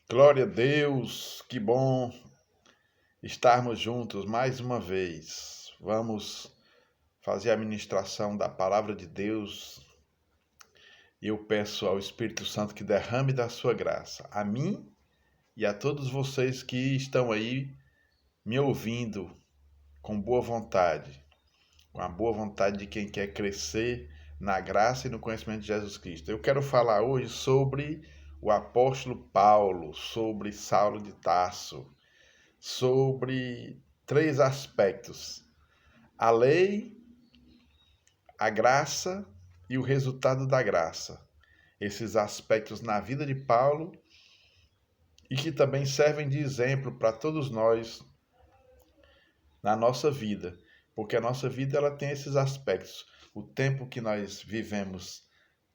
Glória a Deus, que bom estarmos juntos mais uma vez. Vamos fazer a ministração da palavra de Deus e eu peço ao Espírito Santo que derrame da sua graça a mim e a todos vocês que estão aí me ouvindo com boa vontade, com a boa vontade de quem quer crescer na graça e no conhecimento de Jesus Cristo. Eu quero falar hoje sobre o apóstolo Paulo, sobre Saulo de Tarso, sobre três aspectos: a lei, a graça e o resultado da graça. Esses aspectos na vida de Paulo e que também servem de exemplo para todos nós na nossa vida, porque a nossa vida ela tem esses aspectos. O tempo que nós vivemos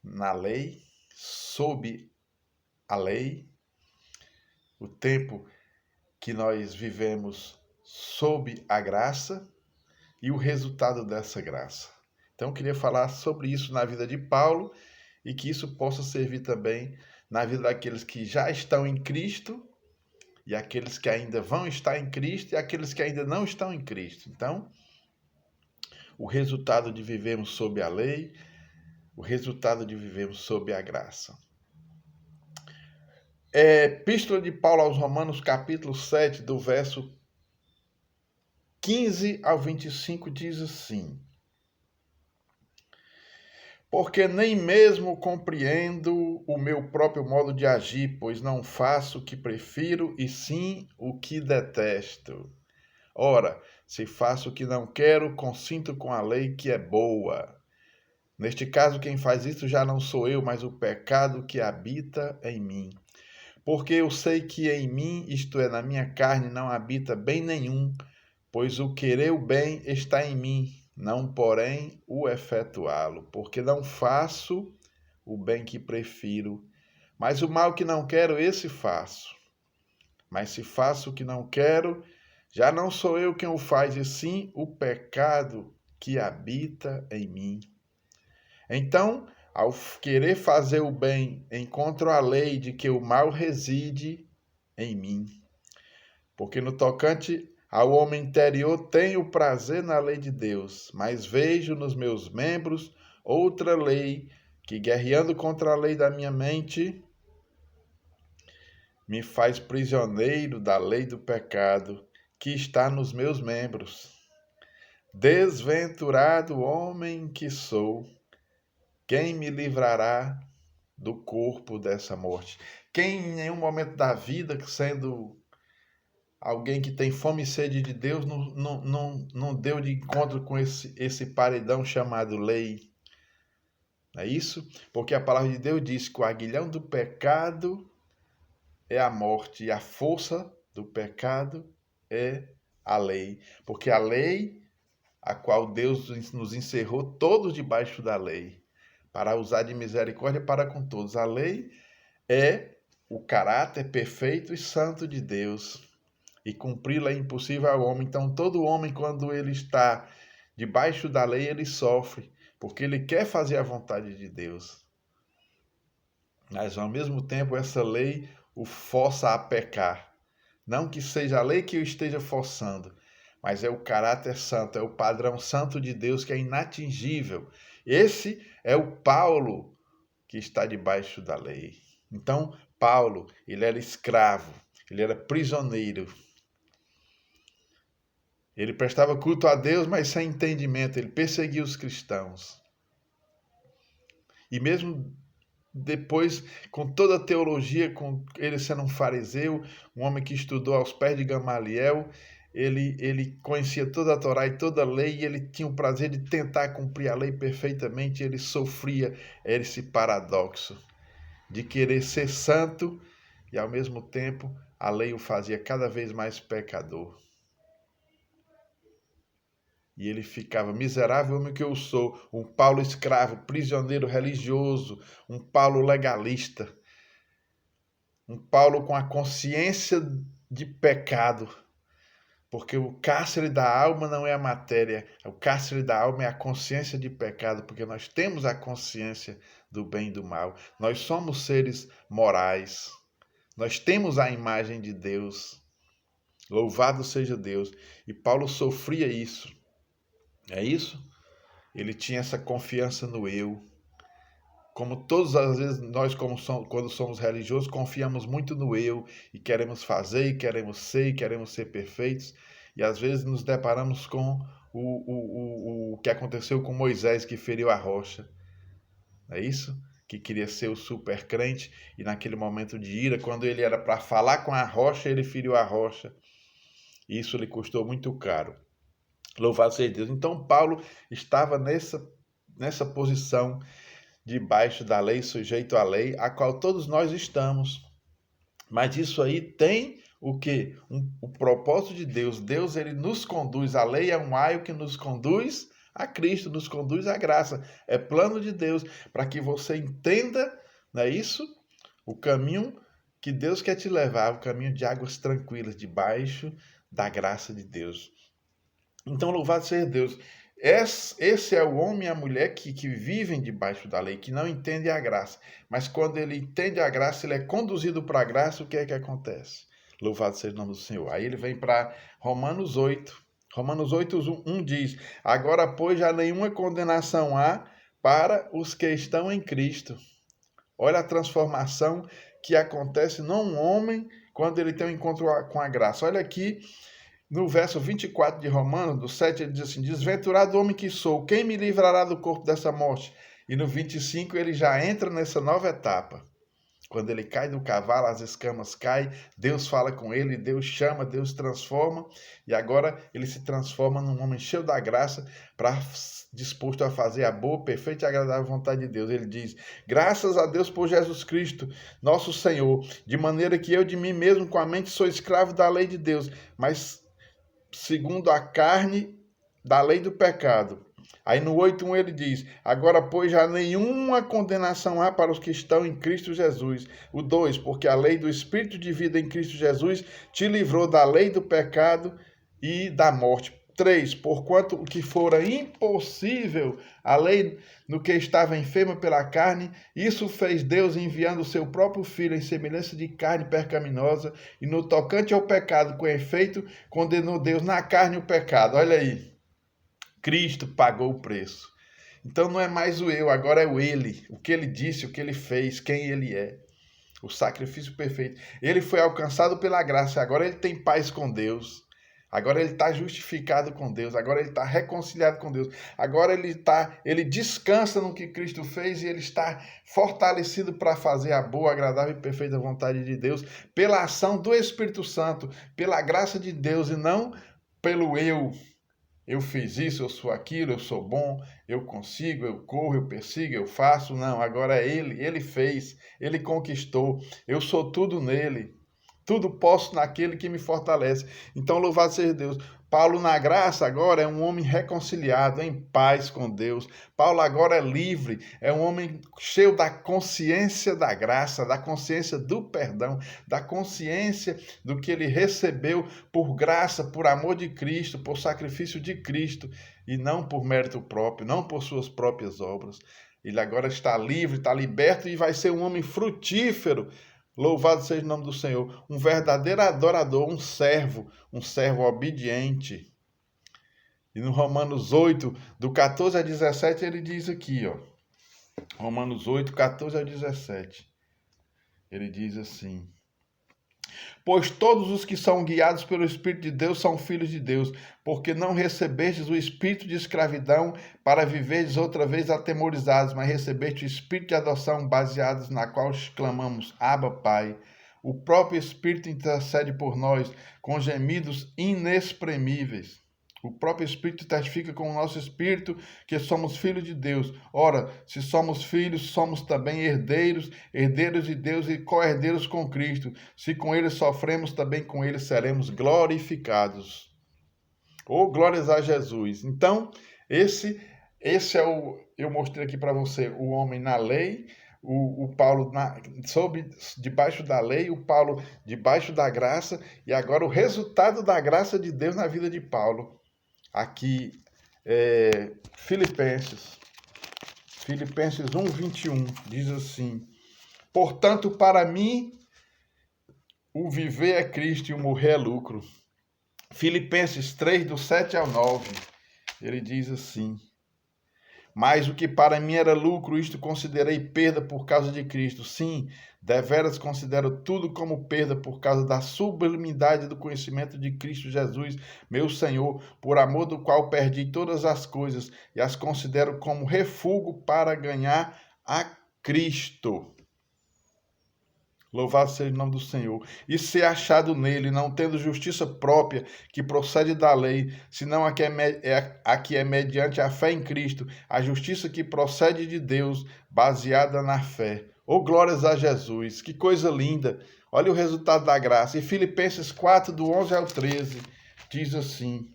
na lei, sob a lei, o tempo que nós vivemos sob a graça e o resultado dessa graça. Então, eu queria falar sobre isso na vida de Paulo e que isso possa servir também na vida daqueles que já estão em Cristo e aqueles que ainda vão estar em Cristo e aqueles que ainda não estão em Cristo. Então, o resultado de vivermos sob a lei, o resultado de vivermos sob a graça. Epístola de Paulo aos Romanos, capítulo 7, do verso 15 ao 25, diz assim: porque nem mesmo compreendo o meu próprio modo de agir, pois não faço o que prefiro, e sim o que detesto. Ora, se faço o que não quero, consinto com a lei que é boa. Neste caso, quem faz isso já não sou eu, mas o pecado que habita em mim. Porque eu sei que em mim, isto é, na minha carne, não habita bem nenhum, pois o querer o bem está em mim, não porém o efetuá-lo, porque não faço o bem que prefiro, mas o mal que não quero, esse faço. Mas se faço o que não quero, já não sou eu quem o faz, e sim o pecado que habita em mim. Então, ao querer fazer o bem, encontro a lei de que o mal reside em mim. Porque no tocante ao homem interior tenho prazer na lei de Deus, mas vejo nos meus membros outra lei que, guerreando contra a lei da minha mente, me faz prisioneiro da lei do pecado que está nos meus membros. Desventurado homem que sou, quem me livrará do corpo dessa morte? Quem em nenhum momento da vida, sendo alguém que tem fome e sede de Deus, não deu de encontro com esse paredão chamado lei? Não é isso? Porque a palavra de Deus diz que o aguilhão do pecado é a morte e a força do pecado é a lei. Porque a lei, a qual Deus nos encerrou todos debaixo da lei, para usar de misericórdia para com todos. A lei é o caráter perfeito e santo de Deus, e cumpri-la é impossível ao homem. Então, todo homem, quando ele está debaixo da lei, ele sofre, porque ele quer fazer a vontade de Deus. Mas, ao mesmo tempo, essa lei o força a pecar. Não que seja a lei que o esteja forçando, mas é o caráter santo, é o padrão santo de Deus que é inatingível. Esse é o Paulo que está debaixo da lei. Então, Paulo, ele era escravo, ele era prisioneiro. Ele prestava culto a Deus, mas sem entendimento, ele perseguia os cristãos. E mesmo depois, com toda a teologia, com ele sendo um fariseu, um homem que estudou aos pés de Gamaliel, ele conhecia toda a Torá e toda a lei, e ele tinha o prazer de tentar cumprir a lei perfeitamente, e ele sofria esse paradoxo de querer ser santo e, ao mesmo tempo, a lei o fazia cada vez mais pecador. E ele ficava: miserável homem que eu sou, um Paulo escravo, prisioneiro religioso, um Paulo legalista, um Paulo com a consciência de pecado, porque o cárcere da alma não é a matéria, o cárcere da alma é a consciência de pecado, porque nós temos a consciência do bem e do mal. Nós somos seres morais, Nós temos a imagem de Deus. Louvado seja Deus. E Paulo sofria isso. É isso? Ele tinha essa confiança no eu. Como todas as vezes nós, quando somos religiosos, confiamos muito no eu e queremos fazer, e queremos ser, e queremos ser perfeitos. E às vezes nos deparamos com o que aconteceu com Moisés, que feriu a rocha. É isso? Que queria ser o super crente e naquele momento de ira, quando ele era para falar com a rocha, ele feriu a rocha. Isso lhe custou muito caro. Louvado seja Deus. Então Paulo estava nessa posição debaixo da lei, sujeito à lei, a qual todos nós estamos. Mas isso aí tem o quê? O propósito de Deus. Deus, ele nos conduz. A lei é um aio que nos conduz a Cristo, nos conduz à graça. É plano de Deus para que você entenda, não é isso? O caminho que Deus quer te levar, o caminho de águas tranquilas, debaixo da graça de Deus. Então, louvado seja Deus. Esse é o homem e a mulher que vivem debaixo da lei, que não entendem a graça. Mas quando ele entende a graça, ele é conduzido para a graça, o que é que acontece? Louvado seja o nome do Senhor. Aí ele vem para Romanos 8. Romanos 8, 1 diz: Agora, pois, já nenhuma condenação há para os que estão em Cristo. Olha a transformação que acontece num homem quando ele tem um encontro com a graça. Olha aqui. No verso 24 de Romanos, do 7, ele diz assim: Desventurado homem que sou, quem me livrará do corpo dessa morte? E no 25 ele já entra nessa nova etapa. Quando ele cai do cavalo, as escamas caem, Deus fala com ele, Deus chama, Deus transforma, e agora ele se transforma num homem cheio da graça, disposto a fazer a boa, perfeita e agradável vontade de Deus. Ele diz: Graças a Deus por Jesus Cristo, nosso Senhor, de maneira que eu de mim mesmo com a mente sou escravo da lei de Deus, mas segundo a carne da lei do pecado. Aí no 8:1 ele diz: Agora, pois, já nenhuma condenação há para os que estão em Cristo Jesus. O 2: Porque a lei do Espírito de vida em Cristo Jesus te livrou da lei do pecado e da morte. 3: Porquanto o que fora impossível a lei no que estava enferma pela carne, isso fez Deus enviando o seu próprio Filho em semelhança de carne pecaminosa, e no tocante ao pecado, com efeito, condenou Deus na carne o pecado. Olha aí, Cristo pagou o preço. Então não é mais o eu, agora é o ele, o que ele disse, o que ele fez, quem ele é. O sacrifício perfeito. Ele foi alcançado pela graça, agora ele tem paz com Deus. Agora ele está justificado com Deus, agora ele está reconciliado com Deus, agora ele descansa no que Cristo fez e ele está fortalecido para fazer a boa, agradável e perfeita vontade de Deus, pela ação do Espírito Santo, pela graça de Deus e não pelo eu. Eu fiz isso, eu sou aquilo, eu sou bom, eu consigo, eu corro, eu persigo, eu faço. Não, agora é ele fez, ele conquistou, eu sou tudo nele. Tudo posso naquele que me fortalece. Então, louvado seja Deus. Paulo, na graça, agora é um homem reconciliado, em paz com Deus. Paulo agora é livre, é um homem cheio da consciência da graça, da consciência do perdão, da consciência do que ele recebeu por graça, por amor de Cristo, por sacrifício de Cristo, e não por mérito próprio, não por suas próprias obras. Ele agora está livre, está liberto e vai ser um homem frutífero. Louvado seja o nome do Senhor, um verdadeiro adorador, um servo obediente. E no Romanos 8, do 14 a 17, ele diz aqui, ó. Romanos 8, 14 a 17. Ele diz assim: Pois todos os que são guiados pelo Espírito de Deus são filhos de Deus, porque não recebestes o espírito de escravidão para viverdes outra vez atemorizados, mas recebeste o espírito de adoção baseados na qual clamamos, Abba, Pai. O próprio Espírito intercede por nós com gemidos inexprimíveis. O próprio Espírito testifica com o nosso Espírito que somos filhos de Deus. Ora, se somos filhos, somos também herdeiros, herdeiros de Deus e co-herdeiros com Cristo. Se com Ele sofremos, também com Ele seremos glorificados. Oh, glórias a Jesus. Então, esse é eu mostrei aqui para você, o homem na lei, o Paulo debaixo da lei, o Paulo debaixo da graça, e agora o resultado da graça de Deus na vida de Paulo. Aqui, Filipenses 1:21, diz assim: Portanto, para mim, O viver é Cristo e o morrer é lucro. Filipenses 3, do 7 ao 9, ele diz assim: mas o que para mim era lucro, isto considerei perda por causa de Cristo. Sim, deveras considero tudo como perda por causa da sublimidade do conhecimento de Cristo Jesus, meu Senhor, por amor do qual perdi todas as coisas e as considero como refúgio para ganhar a Cristo. Louvado seja o nome do Senhor. E ser achado nele, não tendo justiça própria que procede da lei, senão a que é mediante a fé em Cristo, a justiça que procede de Deus, baseada na fé. Oh, glórias a Jesus. Que coisa linda. Olha o resultado da graça. E Filipenses 4, do 11 ao 13, diz assim: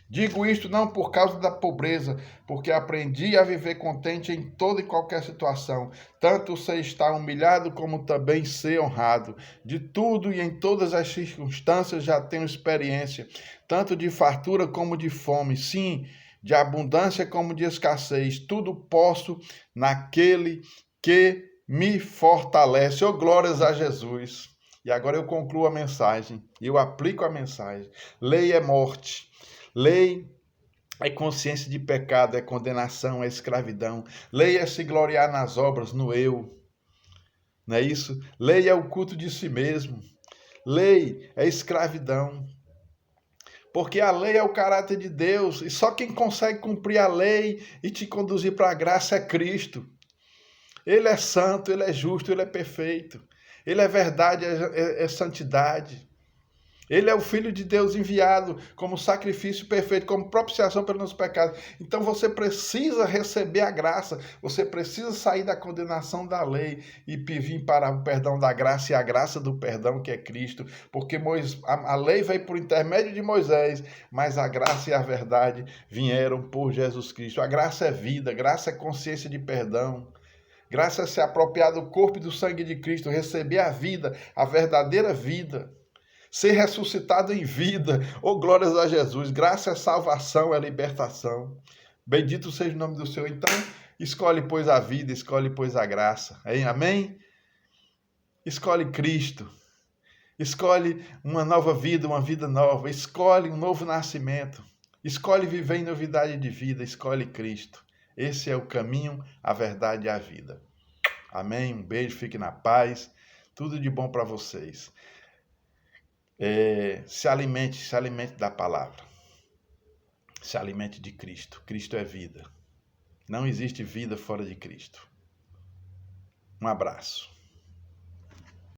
digo isto não por causa da pobreza, porque aprendi a viver contente em toda e qualquer situação. Tanto sei estar humilhado como também ser honrado. De tudo e em todas as circunstâncias já tenho experiência, tanto de fartura como de fome. Sim, de abundância como de escassez. Tudo posso naquele que me fortalece. Oh, glórias a Jesus. E agora eu concluo a mensagem. Eu aplico a mensagem. Lei é morte. Lei é consciência de pecado, é condenação, é escravidão. Lei é se gloriar nas obras, no eu. Não é isso? Lei é o culto de si mesmo. Lei é escravidão. Porque a lei é o caráter de Deus. E só quem consegue cumprir a lei e te conduzir para a graça é Cristo. Ele é santo, ele é justo, ele é perfeito. Ele é verdade, é santidade. Ele é o Filho de Deus enviado como sacrifício perfeito, como propiciação pelos nossos pecados. Então você precisa receber a graça, você precisa sair da condenação da lei e vir para o perdão da graça e a graça do perdão que é Cristo. Porque a lei veio por intermédio de Moisés, mas a graça e a verdade vieram por Jesus Cristo. A graça é vida, a graça é consciência de perdão. Graça é se apropriar do corpo e do sangue de Cristo, receber a vida, a verdadeira vida. Ser ressuscitado em vida. Oh, glórias a Jesus. Graça é salvação, é libertação. Bendito seja o nome do Senhor. Então, escolhe, pois, a vida, escolhe, pois, a graça. Hein? Amém? Escolhe Cristo. Escolhe uma nova vida, uma vida nova. Escolhe um novo nascimento. Escolhe viver em novidade de vida. Escolhe Cristo. Esse é o caminho, a verdade e a vida. Amém? Um beijo, fique na paz. Tudo de bom para vocês. Se alimente da palavra. Se alimente de Cristo. Cristo é vida. Não existe vida fora de Cristo. Um abraço.